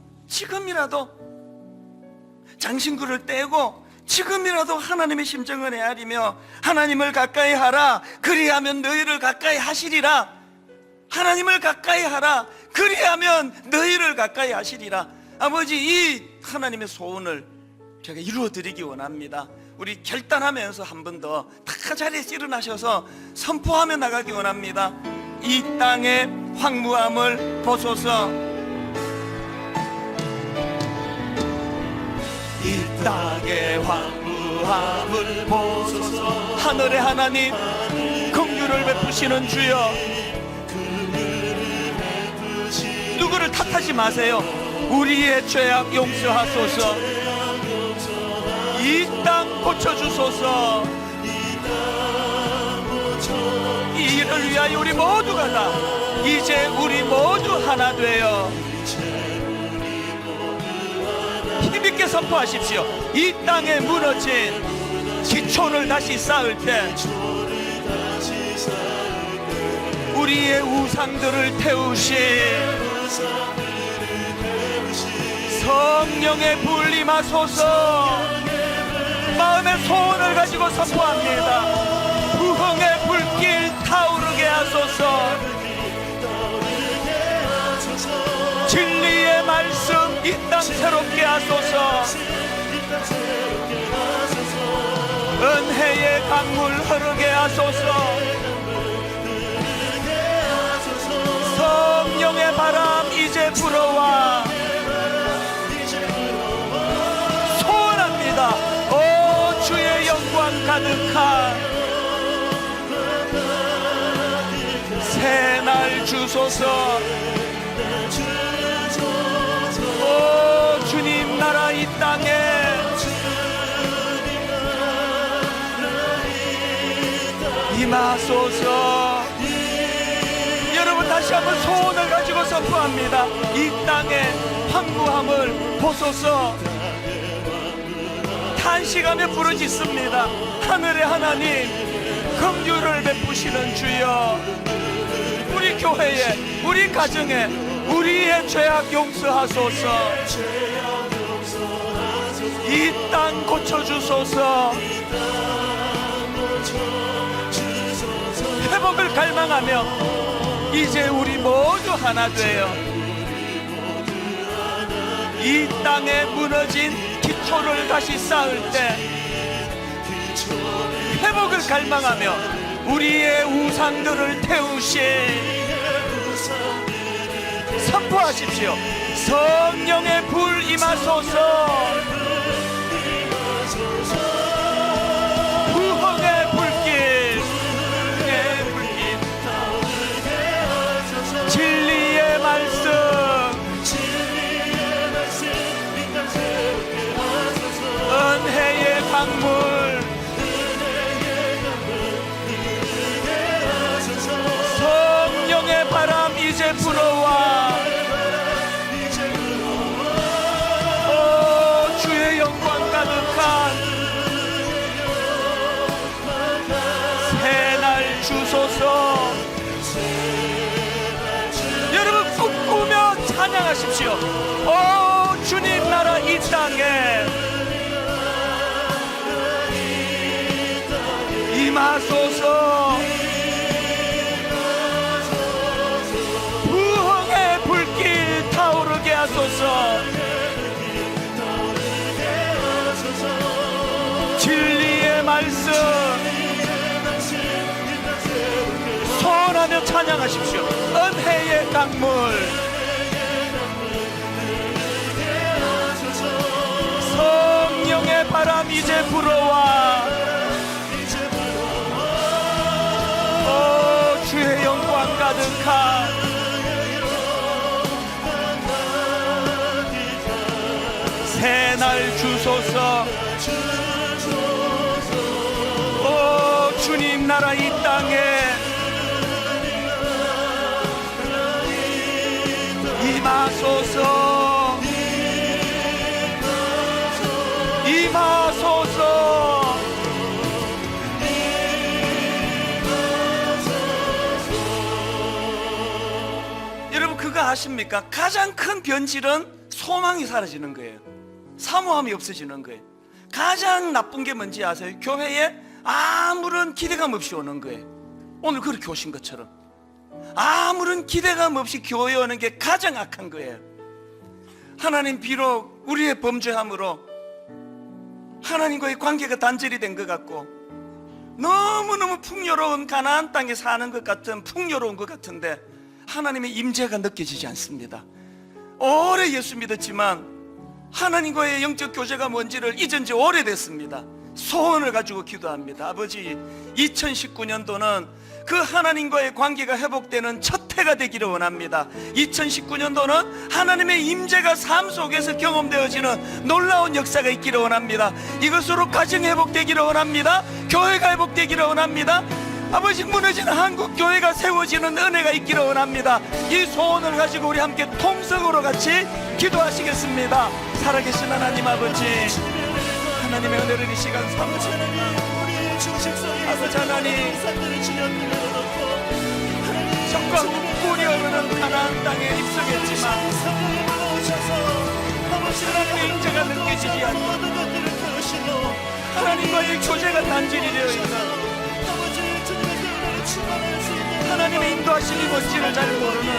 지금이라도 하나님의 심정을 헤아리며 하나님을 가까이 하라, 그리하면 너희를 가까이 하시리라. 하나님을 가까이 하라, 그리하면 너희를 가까이 하시리라. 아버지, 이 하나님의 소원을 제가 이루어드리기 원합니다. 우리 결단하면서 한 번 더 다 자리에서 일어나셔서 선포하며 나가기 원합니다. 이 땅의 황무함을 보소서. 이 땅의 황무함을 보소서. 하늘의 하나님, 긍휼을 베푸시는 주여, 누구를 탓하지 마세요. 우리의 죄악 용서하소서. 이 땅 고쳐주소서. 이 일을 위하여 우리 모두가 다 이제 우리 모두 하나 되어 힘있게 선포하십시오. 이 땅에 무너진 기초를 다시 쌓을 때 우리의 우상들을 태우신 성령의 불 임하소서. 마음의 소원을 가지고 선포합니다. 부흥의 불길 타오르게 하소서. 진리의 말씀 이 땅 새롭게 하소서. 은혜의 강물 흐르게 하소서. 성령의 바람 이제 불어와. 소원합니다. 오 주의 영광 가득한 새날 주소서. 오 주님 나라 이 땅에 임하소서. 여러분 다시 한번 소원을 가지고 선포합니다. 이 땅의 황무함을 보소서. 탄식하며 부르짖습니다. 하늘의 하나님, 긍휼을 베푸시는 주여, 우리 교회에, 우리 가정에 우리의 죄악 용서하소서. 이 땅 고쳐주소서. 회복을 갈망하며 이제 우리 모두 하나 되어 이 땅에 무너진 기초를 다시 쌓을 때 회복을 갈망하며 우리의 우상들을 태우신 선포하십시오. 성령의 불 임하소서. 부흥의 불길, 진리의 말씀 은혜의 강물 성령의 바람 이제 불어와. 오 주의 영광 가득한 새날 주소서. 여러분 꿈꾸며 찬양하십시오. 오 주님 나라 이 땅에 임하소서. 부흥의 불길 타오르게 하소서. 기도하며 찬양하십시오. 은혜의 강물, 성령의 바람 이제 불어와. 오, 주의 영광 가득한 새날 주소서. 오, 주님 나라 이 땅에 임하소서, 임하소서. 여러분 그거 아십니까? 가장 큰 변질은 소망이 사라지는 거예요. 사모함이 없어지는 거예요. 가장 나쁜 게 뭔지 아세요? 교회에 아무런 기대감 없이 오는 거예요. 오늘 그렇게 오신 것처럼 아무런 기대감 없이 교회에 오는 게 가장 악한 거예요. 하나님 비록 우리의 범죄함으로 하나님과의 관계가 단절이 된 것 같고 너무너무 풍요로운 가나안 땅에 사는 것 같은 풍요로운 것 같은데 하나님의 임재가 느껴지지 않습니다. 오래 예수 믿었지만 하나님과의 영적 교제가 뭔지를 잊은 지 오래됐습니다. 소원을 가지고 기도합니다. 아버지, 2019년도는 그 하나님과의 관계가 회복되는 첫 해가 되기를 원합니다. 2019년도는 하나님의 임재가 삶 속에서 경험되어지는 놀라운 역사가 있기를 원합니다. 이것으로 가정이 회복되기를 원합니다. 교회가 회복되기를 원합니다. 아버지, 무너지는 한국 교회가 세워지는 은혜가 있기를 원합니다. 이 소원을 가지고 우리 함께 통성으로 같이 기도하시겠습니다. 살아계신 하나님 아버지, 하나님의 은혜를 이 시간 삼으시옵소서. 아버지 하나님, 적과 꿀이 흐르는 가나안 땅에 입성했지만 하나님의 임재가 느껴지지 않는, 하나님과의 교제가 단절이 되어 있는, 하나님의 인도하심이 뭔지를 잘 모르는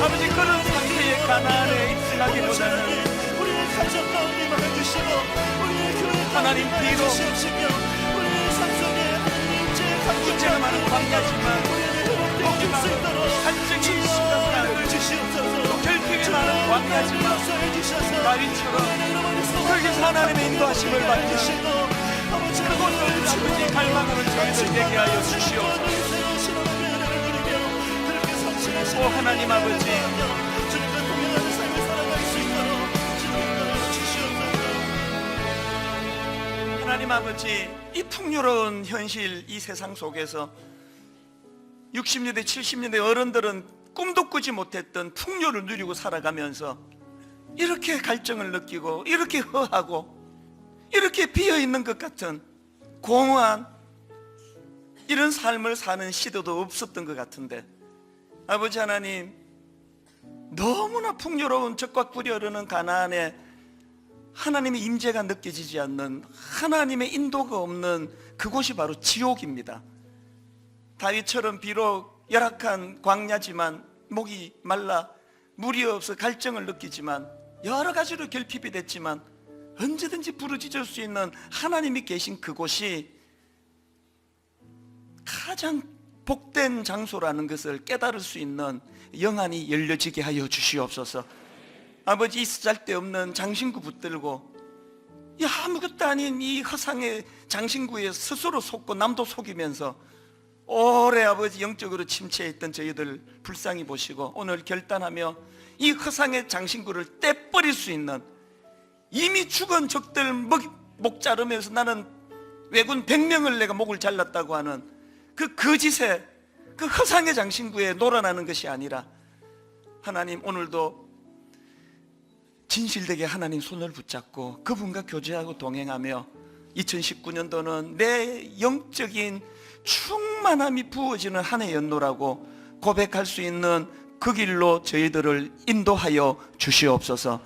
아버지, 그런 상태의 가나안에 입성하기보다는 하나님 비록 문제가 많은 광야지만 복이 많은 갈증이 심각한 결핍이 많은 광야지만 다윗처럼 거기서 하나님의 인도하심을 받는 그곳을 아버지 갈망하는 저희들 되게 하여 주시옵소서. 오 하나님 아버지, 하나님 아버지, 이 풍요로운 현실, 이 세상 속에서 60년대 70년대 어른들은 꿈도 꾸지 못했던 풍요를 누리고 살아가면서 이렇게 갈증을 느끼고 이렇게 허하고 이렇게 비어있는 것 같은 공허한 이런 삶을 사는 시도도 없었던 것 같은데, 아버지 하나님, 너무나 풍요로운 적과 꿀이 흐르는 가나안에 하나님의 임재가 느껴지지 않는, 하나님의 인도가 없는 그곳이 바로 지옥입니다. 다윗처럼 비록 열악한 광야지만 목이 말라 물이 없어 갈증을 느끼지만 여러 가지로 결핍이 됐지만 언제든지 부르짖을 수 있는 하나님이 계신 그곳이 가장 복된 장소라는 것을 깨달을 수 있는 영안이 열려지게 하여 주시옵소서. 아버지, 이 쓰잘데없는 장신구 붙들고 아무것도 아닌 이 허상의 장신구에 스스로 속고 남도 속이면서 오래 아버지 영적으로 침체했던 저희들 불쌍히 보시고 오늘 결단하며 이 허상의 장신구를 떼버릴 수 있는, 이미 죽은 적들 목 자르면서 나는 왜군 100명을 내가 목을 잘랐다고 하는 그 거짓의 그 허상의 장신구에 놀아나는 것이 아니라, 하나님 오늘도 진실되게 하나님 손을 붙잡고 그분과 교제하고 동행하며 2019년도는 내 영적인 충만함이 부어지는 한 해 연노라고 고백할 수 있는 그 길로 저희들을 인도하여 주시옵소서.